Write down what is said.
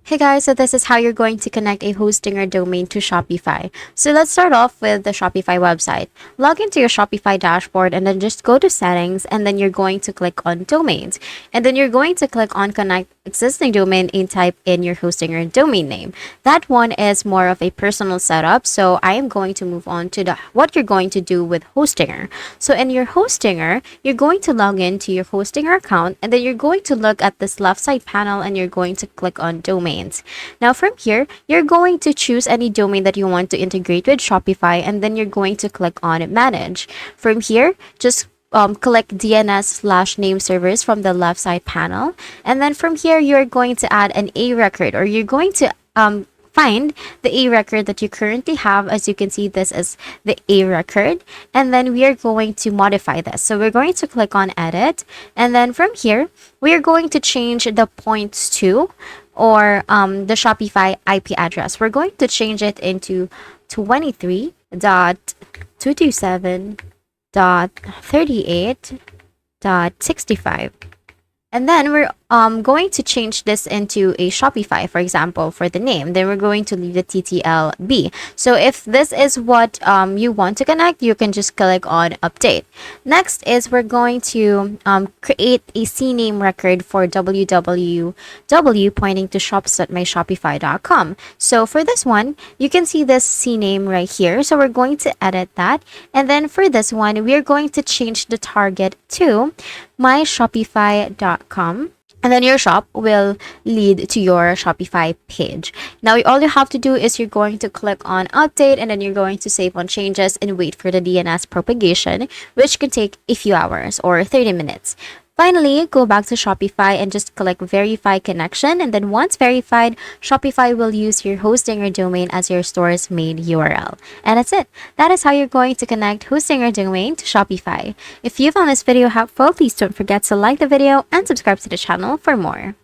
Hey guys, so this is how you're going to connect a hosting or domain to Shopify. So let's start off with the Shopify website. Log into your Shopify dashboard and then just go to settings and then you're going to click on domains. And then you're going to click on connect existing domain and type in your hosting or domain name. That one is more of a personal setup. So I am going to move on to what you're going to do with Hostinger. So in your Hostinger, you're going to log into your Hostinger account and then you're going to look at this left side panel and you're going to click on domains. Now from here, you're going to choose any domain that you want to integrate with Shopify and then you're going to click on manage. From here, just click DNS/name servers from the left side panel. And then from here, you're going to add an A record or you're going to find the A record that you currently have. As you can see, this is the A record. And then we are going to modify this. So we're going to click on edit. And then from here, we are going to change the points to or the Shopify IP address. We're going to change it into 23.227.38.65. And then we're going to change this into a Shopify, for example, for the name. Then we're going to leave the TTLB. So if this is what you want to connect, you can just click on update. Next is we're going to create a CNAME record for www pointing to shops.myshopify.com. So for this one, you can see this CNAME right here. So we're going to edit that. And then for this one, we're going to change the target to myshopify.com. And then your shop will lead to your Shopify page. Now, all you have to do is you're going to click on update and then you're going to save on changes and wait for the DNS propagation, which can take a few hours or 30 minutes. Finally, go back to Shopify and just click verify connection. And then once verified, Shopify will use your hosting or domain as your store's main URL. And that's it. That is how you're going to connect hosting or domain to Shopify. If you found this video helpful, please don't forget to like the video and subscribe to the channel for more.